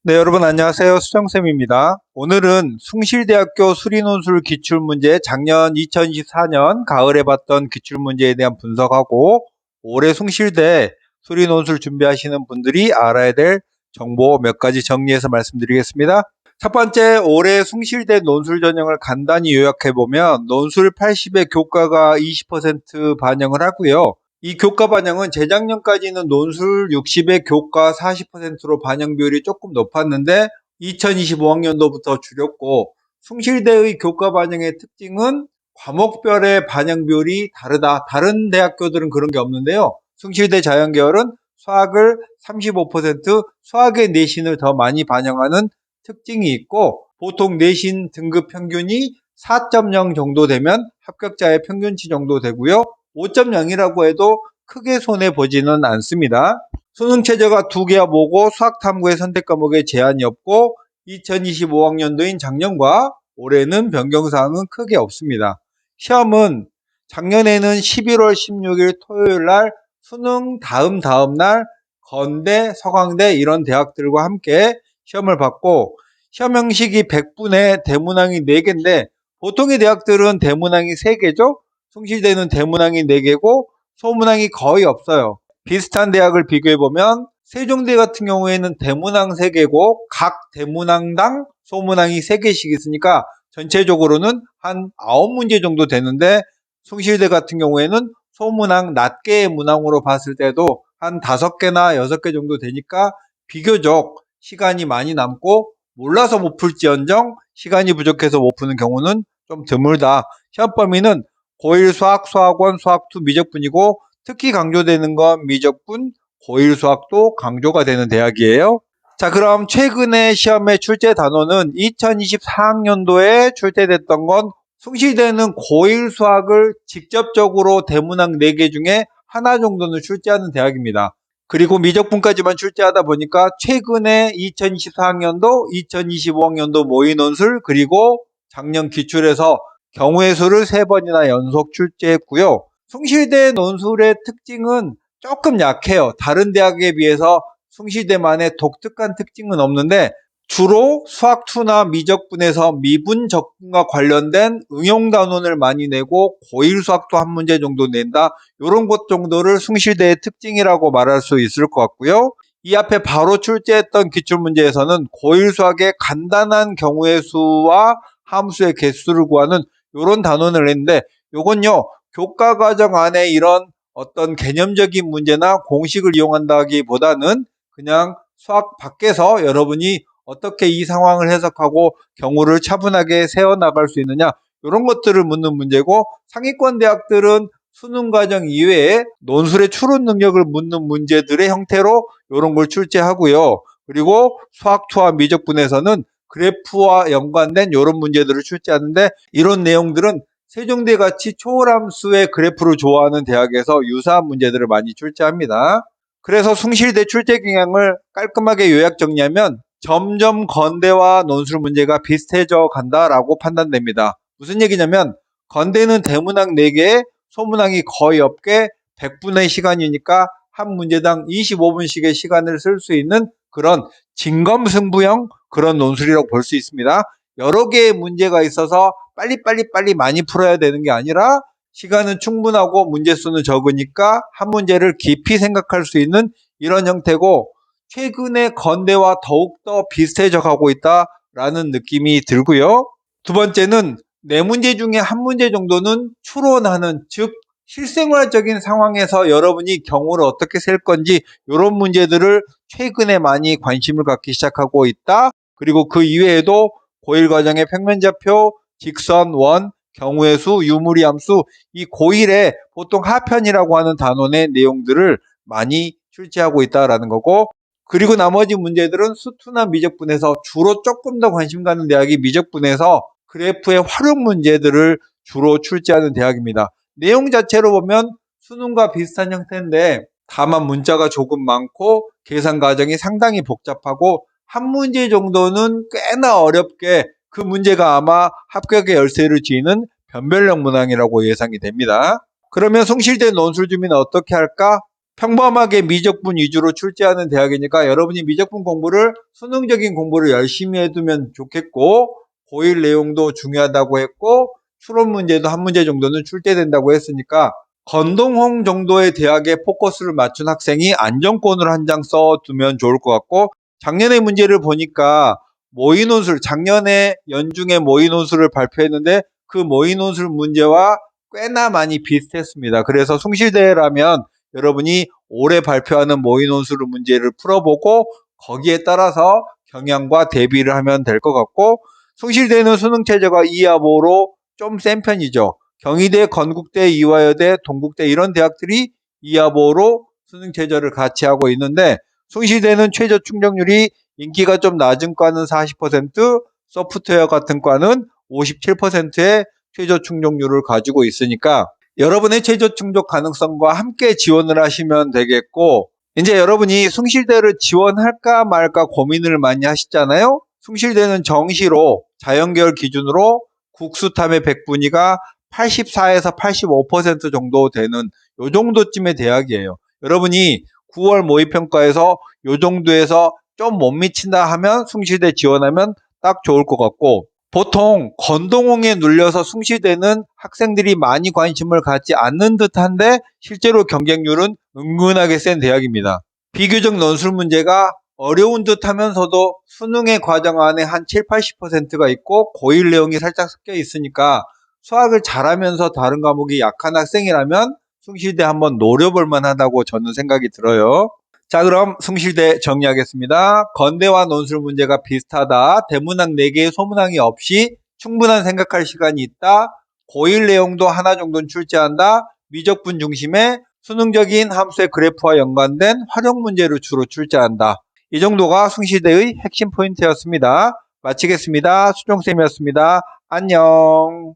네, 여러분 안녕하세요. 수정쌤입니다. 오늘은 숭실대학교 수리논술 기출문제 작년 2024년 가을에 봤던 기출문제에 대한 분석하고 올해 숭실대 수리논술 준비하시는 분들이 알아야 될 정보 몇 가지 정리해서 말씀드리겠습니다. 첫 번째, 올해 숭실대 논술 전형을 간단히 요약해보면 논술 80에 교과가 20% 반영을 하고요. 이 교과 반영은 재작년까지는 논술 60에 교과 40%로 반영 비율이 조금 높았는데 2025학년도부터 줄였고, 숭실대의 교과 반영의 특징은 과목별의 반영 비율이 다르다. 다른 대학교들은 그런 게 없는데요. 숭실대 자연계열은 수학을 35%, 수학의 내신을 더 많이 반영하는 특징이 있고, 보통 내신 등급 평균이 4.0 정도 되면 합격자의 평균치 정도 되고요. 5.0이라고 해도 크게 손해보지는 않습니다. 수능 최저가 2개와 모고 수학 탐구의 선택 과목에 제한이 없고 2025학년도인 작년과 올해는 변경사항은 크게 없습니다. 시험은 작년에는 11월 16일 토요일 날 수능 다음 날 건대, 서강대 이런 대학들과 함께 시험을 받고, 시험 형식이 100분에 대문항이 4개인데 보통의 대학들은 대문항이 3개죠. 숭실대는 대문항이 4개고 소문항이 거의 없어요. 비슷한 대학을 비교해보면 세종대 같은 경우에는 대문항 3개고 각 대문항당 소문항이 3개씩 있으니까 전체적으로는 한 9문제 정도 되는데, 숭실대 같은 경우에는 소문항 낮게의 문항으로 봤을 때도 한 5개나 6개 정도 되니까 비교적 시간이 많이 남고, 몰라서 못 풀지언정 시간이 부족해서 못 푸는 경우는 좀 드물다. 시험 범위는 고1 수학, 수학원, 수학2 미적분이고 특히 강조되는 건 미적분, 고1 수학도 강조가 되는 대학이에요. 자, 그럼 최근에 시험의 출제 단원은 2024학년도에 출제됐던 건 숭실대는 고1 수학을 직접적으로 대문항 4개 중에 하나 정도는 출제하는 대학입니다. 그리고 미적분까지만 출제하다 보니까 최근에 2024학년도, 2025학년도 모의논술, 그리고 작년 기출에서 경우의 수를 3번이나 연속 출제했고요. 숭실대 논술의 특징은 조금 약해요. 다른 대학에 비해서 숭실대만의 독특한 특징은 없는데, 주로 수학2나 미적분에서 미분 접근과 관련된 응용 단원을 많이 내고 고1 수학도 한 문제 정도 낸다. 이런 것 정도를 숭실대의 특징이라고 말할 수 있을 것 같고요. 이 앞에 바로 출제했던 기출문제에서는 고1 수학의 간단한 경우의 수와 함수의 개수를 구하는 이런 단원을 냈는데, 요건요 교과 과정 안에 이런 어떤 개념적인 문제나 공식을 이용한다기보다는 그냥 수학 밖에서 여러분이 어떻게 이 상황을 해석하고 경우를 차분하게 세워나갈 수 있느냐, 이런 것들을 묻는 문제고, 상위권 대학들은 수능 과정 이외에 논술의 추론 능력을 묻는 문제들의 형태로 이런 걸 출제하고요. 그리고 수학2와 미적분에서는 그래프와 연관된 이런 문제들을 출제하는데, 이런 내용들은 세종대 같이 초월함수의 그래프를 좋아하는 대학에서 유사한 문제들을 많이 출제합니다. 그래서 숭실대 출제 경향을 깔끔하게 요약 정리하면 점점 건대와 논술 문제가 비슷해져 간다라고 판단됩니다. 무슨 얘기냐면 건대는 대문항 4개에 소문항이 거의 없게 100분의 시간이니까 한 문제당 25분씩의 시간을 쓸 수 있는 그런 진검승부형 그런 논술이라고 볼 수 있습니다. 여러 개의 문제가 있어서 빨리 많이 풀어야 되는 게 아니라 시간은 충분하고 문제 수는 적으니까 한 문제를 깊이 생각할 수 있는 이런 형태고, 최근에 건대와 더욱더 비슷해져 가고 있다라는 느낌이 들고요. 두 번째는 네 문제 중에 한 문제 정도는 추론하는, 즉 실생활적인 상황에서 여러분이 경우를 어떻게 셀 건지 이런 문제들을 최근에 많이 관심을 갖기 시작하고 있다. 그리고 그 이외에도 고1 과정의 평면좌표, 직선, 원, 경우의 수, 유무리 함수, 이 고1에 보통 하편이라고 하는 단원의 내용들을 많이 출제하고 있다라는 거고, 그리고 나머지 문제들은 수투나 미적분에서 주로 조금 더 관심 가는 대학이 미적분에서 그래프의 활용 문제들을 주로 출제하는 대학입니다. 내용 자체로 보면 수능과 비슷한 형태인데 다만 문자가 조금 많고 계산 과정이 상당히 복잡하고 한 문제 정도는 꽤나 어렵게 그 문제가 아마 합격의 열쇠를 쥐는 변별력 문항이라고 예상이 됩니다. 그러면 숭실대 논술 준비는 어떻게 할까? 평범하게 미적분 위주로 출제하는 대학이니까 여러분이 미적분 공부를 수능적인 공부를 열심히 해두면 좋겠고, 고1 내용도 중요하다고 했고 추론 문제도 한 문제 정도는 출제된다고 했으니까 건동홍 정도의 대학에 포커스를 맞춘 학생이 안정권으로 한 장 써두면 좋을 것 같고, 작년의 문제를 보니까 모의논술, 작년에 연중에 모의논술을 발표했는데 그 모의논술 문제와 꽤나 많이 비슷했습니다. 그래서 숭실대라면 여러분이 올해 발표하는 모의논술 문제를 풀어보고 거기에 따라서 경향과 대비를 하면 될 것 같고, 숭실대는 수능체제가 2하보로 좀 센 편이죠. 경희대, 건국대, 이화여대, 동국대 이런 대학들이 2하보로 수능체제를 같이 하고 있는데, 숭실대는 최저 충족률이 인기가 좀 낮은 과는 40%, 소프트웨어 같은 과는 57%의 최저 충족률을 가지고 있으니까 여러분의 최저 충족 가능성과 함께 지원을 하시면 되겠고, 이제 여러분이 숭실대를 지원할까 말까 고민을 많이 하시잖아요. 숭실대는 정시로 자연계열 기준으로 국수탐의 100분위가 84에서 85% 정도 되는 요 정도쯤의 대학이에요. 여러분이 9월 모의평가에서 요 정도에서 좀 못 미친다 하면 숭실대 지원하면 딱 좋을 것 같고, 보통 건동홍에 눌려서 숭실대는 학생들이 많이 관심을 갖지 않는 듯한데 실제로 경쟁률은 은근하게 센 대학입니다. 비교적 논술 문제가 어려운 듯 하면서도 수능의 과정 안에 한 7, 80%가 있고 고1 내용이 살짝 섞여 있으니까 수학을 잘하면서 다른 과목이 약한 학생이라면 숭실대 한번 노려볼 만하다고 저는 생각이 들어요. 자, 그럼 숭실대 정리하겠습니다. 건대와 논술 문제가 비슷하다. 대문항 4개의 소문항이 없이 충분한 생각할 시간이 있다. 고1 내용도 하나 정도는 출제한다. 미적분 중심의 수능적인 함수의 그래프와 연관된 활용 문제를 주로 출제한다. 이 정도가 숭실대의 핵심 포인트였습니다. 마치겠습니다. 수종쌤이었습니다. 안녕.